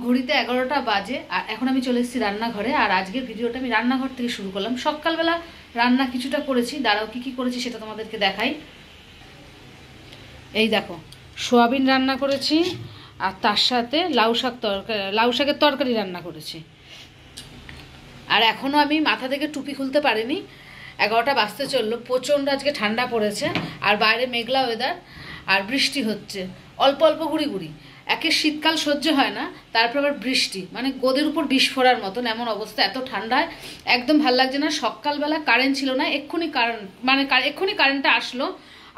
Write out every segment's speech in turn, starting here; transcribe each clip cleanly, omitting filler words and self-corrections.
ঘড়িতে 11টা বাজে আর এখন আমি চলে এসেছি রান্নাঘরে। আর আজকের ভিডিওটা আমি রান্নাঘর থেকে শুরু করলাম। সকালবেলা রান্না কিছুটা করেছি, দাঁড়াও কি কি করেছি সেটা তোমাদেরকে দেখাই। এই দেখো, সোয়াবিন রান্না করেছি আর তার সাথে লাউ শাকের তরকারি রান্না করেছি। আর এখনও আমি মাথা থেকে টুপি খুলতে পারিনি, 11টা বাজতে চললো। প্রচণ্ড আজকে ঠান্ডা পড়েছে আর বাইরে মেঘলা ওয়েদার আর বৃষ্টি হচ্ছে অল্প অল্প গুড়ি গুড়ি। একে শীতকাল সহ্য হয় না, তারপর আবার বৃষ্টি, মানে গোদের উপর বিষ ফোড়ার মতন এমন অবস্থা। এত ঠান্ডায় একদম ভাল লাগছে না। সকালবেলা কারেন্ট ছিল না, এক্ষুনি কারেন্টটা আসলো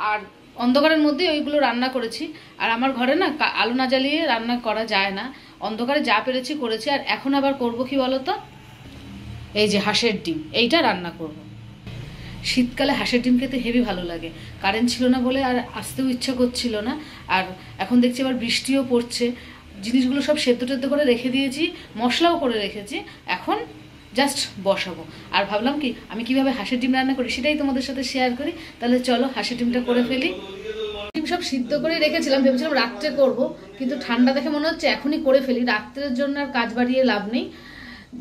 আর অন্ধকারের মধ্যে ওইগুলো রান্না করেছি। আর আমার ঘরে না আলো না জ্বালিয়ে রান্না করা যায় না, অন্ধকারে যা পেরেছি করেছি। আর এখন আবার করবো কি বলতো, এই যে হাঁসের ডিম, এইটা রান্না করব। শীতকালে হাঁসের ডিম খেতে হেভি ভালো লাগে। কারেন্ট ছিল না বলে আর আসতেও ইচ্ছা করছিল না। আর এখন দেখছি আবার বৃষ্টিও পড়ছে। জিনিসগুলো সব সেদ্ধ টেদ্ধ করে রেখে দিয়েছি, মশলাও করে রেখেছি, এখন জাস্ট বসাবো। আর ভাবলাম কি আমি কিভাবে হাঁসের ডিম রান্না করি সেটাই তোমাদের সাথে শেয়ার করি। তাহলে চলো হাঁসের ডিমটা করে ফেলি। ডিম সব সিদ্ধ করে রেখেছিলাম, ভেবেছিলাম রাত্রে করব, কিন্তু ঠান্ডা দেখে মনে হচ্ছে এখনই করে ফেলি, রাত্রের জন্য আর কাজ বাড়িয়ে লাভ নেই।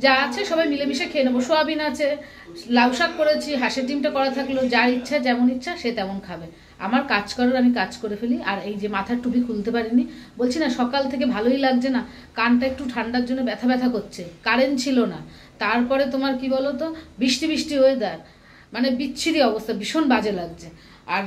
যা আছে সবাই মিলেমিশে খেয়ে নেবো। সোয়াবিন আছে, লাউ শাক করেছি, হাঁসের ডিমটা করা থাকলো, যার ইচ্ছা যেমন ইচ্ছা সে তেমন খাবে। আমার কাজ করার আমি কাজ করে ফেলি। আর এই যে মাথার টুপি খুলতে পারিনি, বলছি না সকাল থেকে ভালোই লাগছে না, কানটা একটু ঠান্ডার জন্য ব্যথা ব্যথা করছে। কারেন্ট ছিল না, তারপরে তোমার কি বলো তো, বৃষ্টি বৃষ্টি ওয়েদার, মানে বিচ্ছিরি অবস্থা, ভীষণ বাজে লাগছে। আর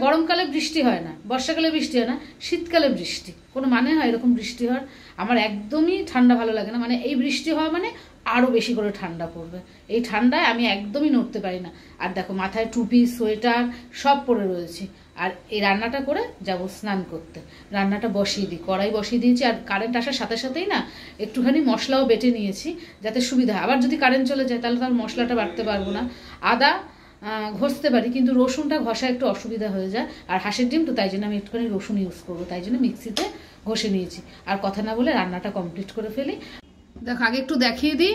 গরমকালে বৃষ্টি হয় না, বর্ষাকালে বৃষ্টি হয় না, শীতকালে বৃষ্টি, কোনো মানে হয় এরকম বৃষ্টি হওয়ার? আমার একদমই ঠান্ডা ভালো লাগে না। মানে এই বৃষ্টি হওয়া মানে আরও বেশি করে ঠান্ডা পড়বে, এই ঠান্ডায় আমি একদমই নড়তে পারি না। আর দেখো মাথায় টুপি সোয়েটার সব পরে রয়েছি। আর এই রান্নাটা করে যাব স্নান করতে। রান্নাটা বসিয়ে দিই, কড়াই বসিয়ে দিয়েছি। আর কারেন্ট আসার সাথে সাথেই না একটুখানি মশলাও বেটে নিয়েছি যাতে সুবিধা হয়। আবার যদি কারেন্ট চলে যায় তাহলে তো আর মশলাটা বাটতে পারবো না। আদা ঘষতে পারি, কিন্তু রসুনটা ঘষা একটু অসুবিধা হয়ে যায়। আর হাঁসের ডিম তো, তাই জন্য আমি একটুখানি রসুন ইউজ করবো, তাই জন্য মিক্সিতে ঘষে নিয়েছি। আর কথা না বলে রান্নাটা কমপ্লিট করে ফেলি। দেখো আগে একটু দেখিয়ে দিই,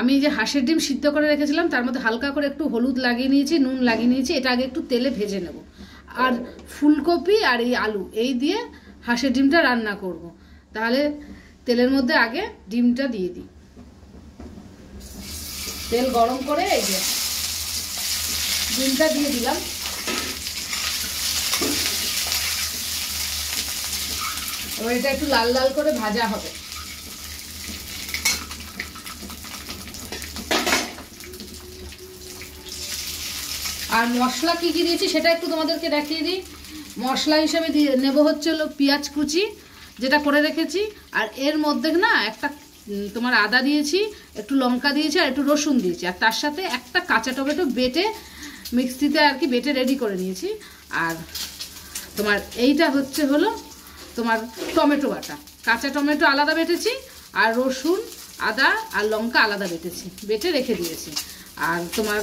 আমি যে হাঁসের ডিম সিদ্ধ করে রেখেছিলাম তার মধ্যে হালকা করে একটু হলুদ লাগিয়ে নিয়েছি, নুন লাগিয়ে নিয়েছি। এটা আগে একটু তেলে ভেজে নেব। আর ফুলকপি আর এই আলু এই দিয়ে হাঁসের ডিমটা রান্না করব। তাহলে তেলের মধ্যে আগে ডিমটা দিয়ে দিই। তেল গরম করে এই যে ডিমটা দিয়ে দিলাম। এবার এটা একটু লাল লাল করে ভাজা হবে। আর মশলা কি কি দিয়েছি সেটা একটু তোমাদেরকে দেখিয়ে দিই। মশলা হিসেবে দিয়ে নেব হচ্ছে হলো পেঁয়াজ কুচি, যেটা করে রেখেছি। আর এর মধ্যে না একটা তোমার আদা দিয়েছি, একটু লঙ্কা দিয়েছি আর একটু রসুন দিয়েছি। আর তার সাথে একটা কাঁচা টমেটো বেটে মিক্সিতে আর কি বেটে রেডি করে নিয়েছি। আর তোমার এইটা হচ্ছে হলো তোমার টমেটো বাটা, কাঁচা টমেটো আলাদা বেটেছি আর রসুন আদা আর লঙ্কা আলাদা বেটে রেখে দিয়েছি। আর তোমার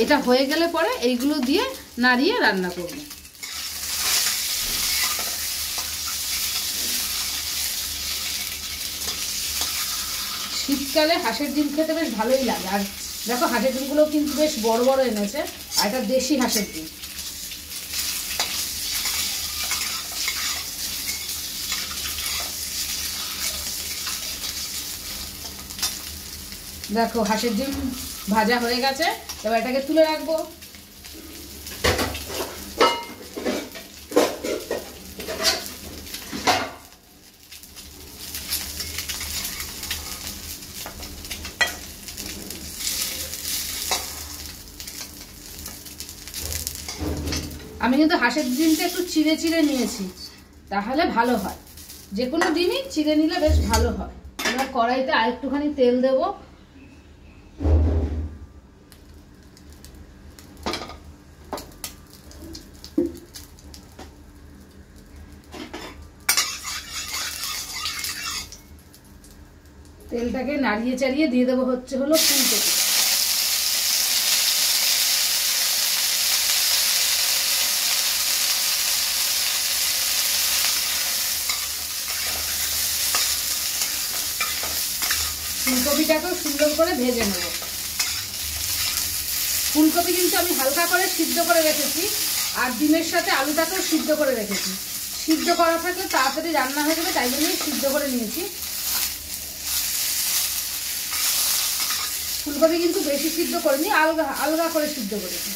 এটা হয়ে গেলে পরে এইগুলো দিয়ে নাড়িয়ে রান্না করব। শীতকালে হাঁসের ডিম খেতে বেশ ভালোই লাগে। আর দেখো হাঁসের ডিমগুলো কিন্তু বেশ বড় বড় এনেছে, আর এটা দেশি হাঁসের ডিম। দেখো হাঁসের ডিম ভাজা হয়ে গেছে, এবার এটাকে তুলে রাখবো। আমি কিন্তু হাঁসের ডিমটা একটু চিড়ে চিড়ে নিয়েছি, তাহলে ভালো হয়। যে কোনো ডিমই চিড়ে নিলে বেশ ভালো হয়। এবার কড়াইতে আরেকটুখানি তেল দেবো। তেলটাকে নাড়িয়ে চাড়িয়ে দিয়ে দেবো হচ্ছে হলো ফুলকপি। ফুলকপিটাকেও সুন্দর করে ভেজে নেব। ফুলকপি কিন্তু আমি হালকা করে সিদ্ধ করে রেখেছি, আর ডিমের সাথে আলুটাকেও সিদ্ধ করে রেখেছি। সিদ্ধ করা থাকলে তাড়াতাড়ি রান্না হয়ে যাবে, তাই জন্যই সিদ্ধ করে নিয়েছি। ফুলকপি কিন্তু বেশি সিদ্ধ করিনি, আলগা আলগা করে সিদ্ধ করেছি।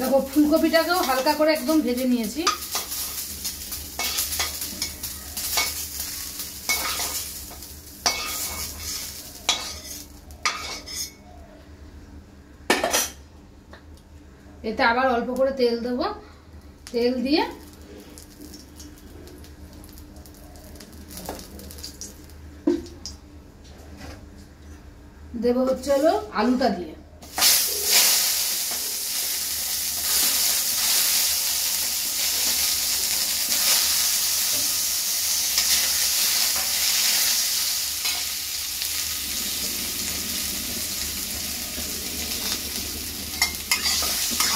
দেখো ফুলকপিটাকেও হালকা করে একদম ভেজে নিয়েছি। এতে আবার অল্প করে তেল দেবো, তেল দিয়ে দেবো হচ্ছে হলো আলুটা দিয়ে।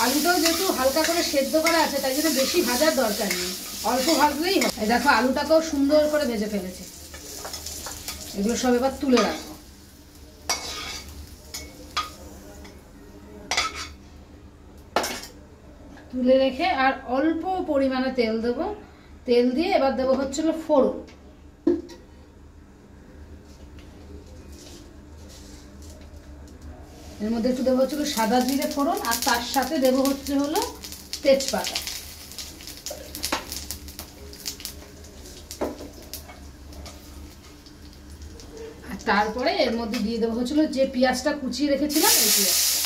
আলুটাও যেহেতু হালকা করে সেদ্ধ করা আছে, তাই জন্য বেশি ভাজার দরকার নেই, অল্প ভাজলেই হবে। দেখো আলুটাকেও সুন্দর করে ভেজে ফেলেছি। এগুলো সব এবার তুলে রাখবো। তুলে রেখে আর অল্প পরিমাণে তেল দেবো, তেল দিয়ে এবার দেবো হচ্ছে ফোড়ন। এর মধ্যে একটু দেবো হচ্ছে সাদা জিরে ফোড়ন, আর তার সাথে দেবো হচ্ছে হলো তেজপাতা। আর তারপরে এর মধ্যে দিয়ে দেবো হচ্ছিল যে পেঁয়াজটা কুচিয়ে রেখেছিলাম, এই পেঁয়াজটা।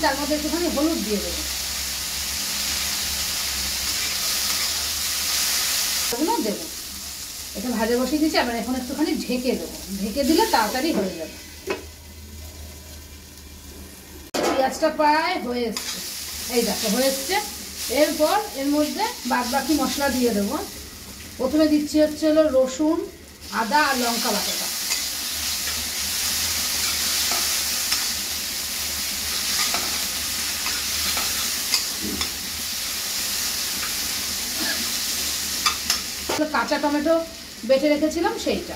তার মধ্যে একটুখানি হলুদ দিয়ে দেবো, দেবো। এটা ভাজা বসিয়ে দিয়েছি, আবার এখন একটুখানি ঢেকে দেবো, ঢেকে দিলে তাড়াতাড়ি হয়ে যাবে। পেঁয়াজটা প্রায় হয়ে এসছে, এই দেখো হয়ে এসছে। এরপর এর মধ্যে বাদ বাকি মশলা দিয়ে দেবো। প্রথমে দিচ্ছি হচ্ছে হলো রসুন, আদা আর লঙ্কা বাটাটা। কাঁচা টমেটো বেটে রেখেছিলাম সেইটা।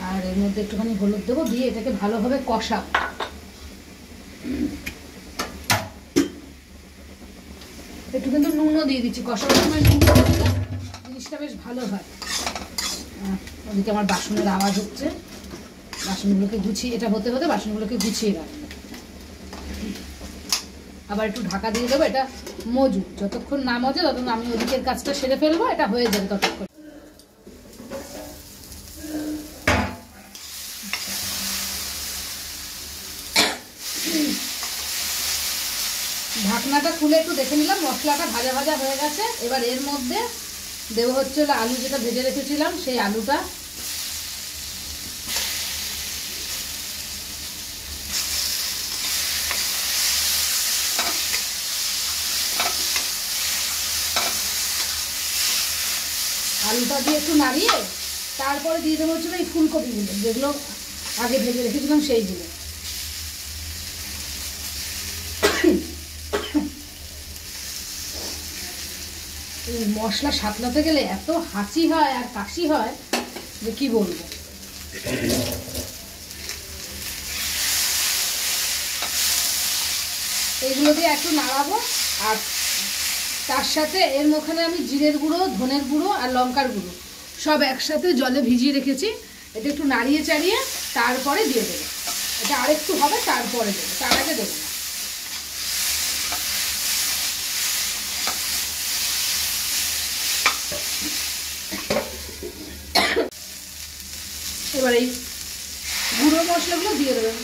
আর এর মধ্যে একটুখানি হলুদ দেবো, দিয়ে এটাকে ভালোভাবে কষাবো। একটু কিন্তু নুনও দিয়ে দিচ্ছি, কষানোর সময় নুন দিলে জিনিসটা বেশ ভালো হয়। ওদিকে আমার বাসনের আওয়াজ হচ্ছে, বাসনগুলোকে গুছিয়ে, এটা হতে হতে বাসনগুলোকে গুছিয়ে রাখবো। আবার একটু ঢাকা দিয়ে দেবো, এটা মজুদ, যতক্ষণ না মজে ততক্ষণ আমি ওদিকের কাজটা সেরে ফেলবো, এটা হয়ে যাবে ততক্ষণ। ঢাকনাটা খুলে একটু দেখে নিলাম, মশলাটা ভাজা ভাজা হয়ে গেছে। এবার এর মধ্যে দেবো হচ্ছে আলু, যেটা ভেজে রেখেছিলাম সেই আলুটা। আলুটা দিয়ে একটু নাড়িয়ে তারপরে দিয়ে দেবো হচ্ছে এই ফুলকপিগুলো, যেগুলো আগে ভেজে রেখেছিলাম সেইগুলো। মশলা সাতলাতে গেলে এত হাঁচি হয় আর কাশি হয় যে কি বলবো। এইগুলো দিয়ে একটু নাড়াবো, আর তার সাথে এর মধ্যে আমি জিরের গুঁড়ো, ধনের গুঁড়ো আর লঙ্কার গুঁড়ো সব একসাথে জলে ভিজিয়ে রেখেছি। এটা একটু নাড়িয়ে চাড়িয়ে তারপরে দিয়ে দেবো। এটা আরেকটু হবে, তারপরে দেবো, তার আগে দেবো না। এবার এই গুঁড়ো মশলাগুলো দিয়ে দেবেন।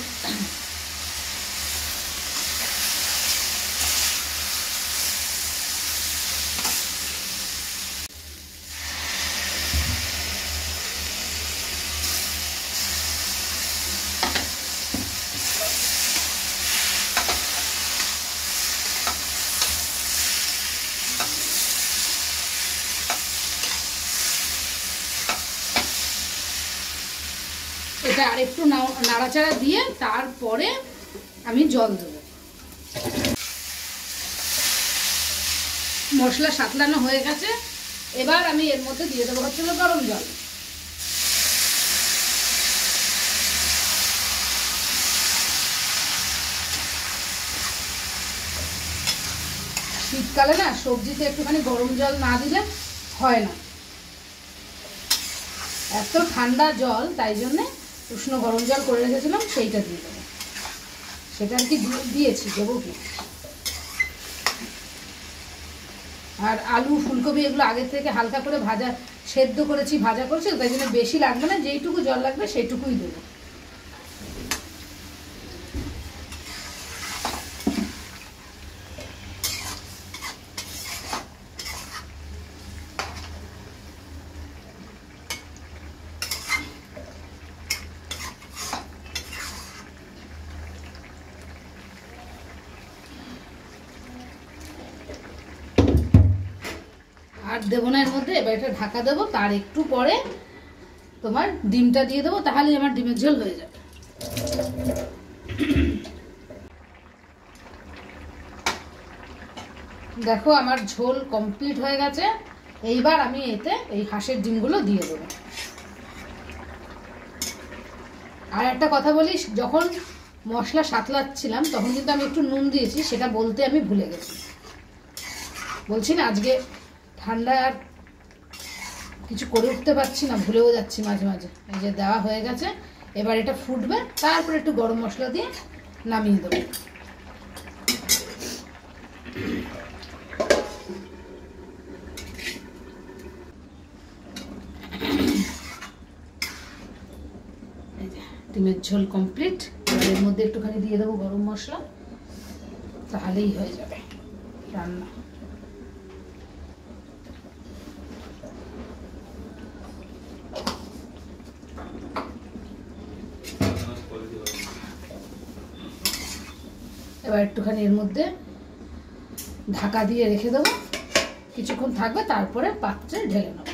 এটা আরেকটু নাড়াচাড়া দিয়ে তারপরে আমি জল দেবো। মশলা সাতলানো হয়ে গেছে, এবার আমি এর মধ্যে দিয়ে দেবো হচ্ছে গরম জল। শীতকালে না সবজিতে একটুখানি গরম জল না দিলে হয় না, এত ঠান্ডা জল, তাই জন্যে উষ্ণ গরম জল করে রেখেছিলাম, সেইটা দিয়ে দেবো। সেটা আর কি দিয়েছি, দেবো কি। আর আলু ফুলকপি এগুলো আগের থেকে হালকা করে ভাজা সেদ্ধ করেছি, ভাজা করেছি, তাই জন্য বেশি লাগবে না, যেইটুকু জল লাগবে সেইটুকুই দেবো। আর দেবো না এর মধ্যে, এবার এটা ঢাকা দেবো, তার একটু পরে তোমার ডিমটা দিয়ে দেবো, তাহলেই আমার ডিমের ঝোল হয়ে যাবে। দেখো আমার ঝোল কমপ্লিট হয়ে গেছে। এইবার আমি এতে এই হাঁসের ডিমগুলো দিয়ে দেবো। আর একটা কথা বলি, যখন মশলা সাতলাচ্ছিলাম তখন কিন্তু আমি একটু নুন দিয়েছি, সেটা বলতে আমি ভুলে গেছি। বলছি না আজকে ঠান্ডা আর কিছু করে উঠতে পারছি না, ভুলেও যাচ্ছি মাঝে মাঝে। এই যে দেওয়া হয়ে গেছে, এবার এটা ফুটবে, তারপরে একটু গরম মশলা দিয়ে নামিয়ে দেবো। ডিমের ঝোল কমপ্লিট। এবার এর মধ্যে একটুখানি দিয়ে দেবো গরম মশলা, তাহলেই হয়ে যাবে রান্না। এবার একটুখানি এর মধ্যে ঢাকা দিয়ে রেখে দেবো, কিছুক্ষণ থাকবে, তারপরে পাত্রে ঢেলে নেবো।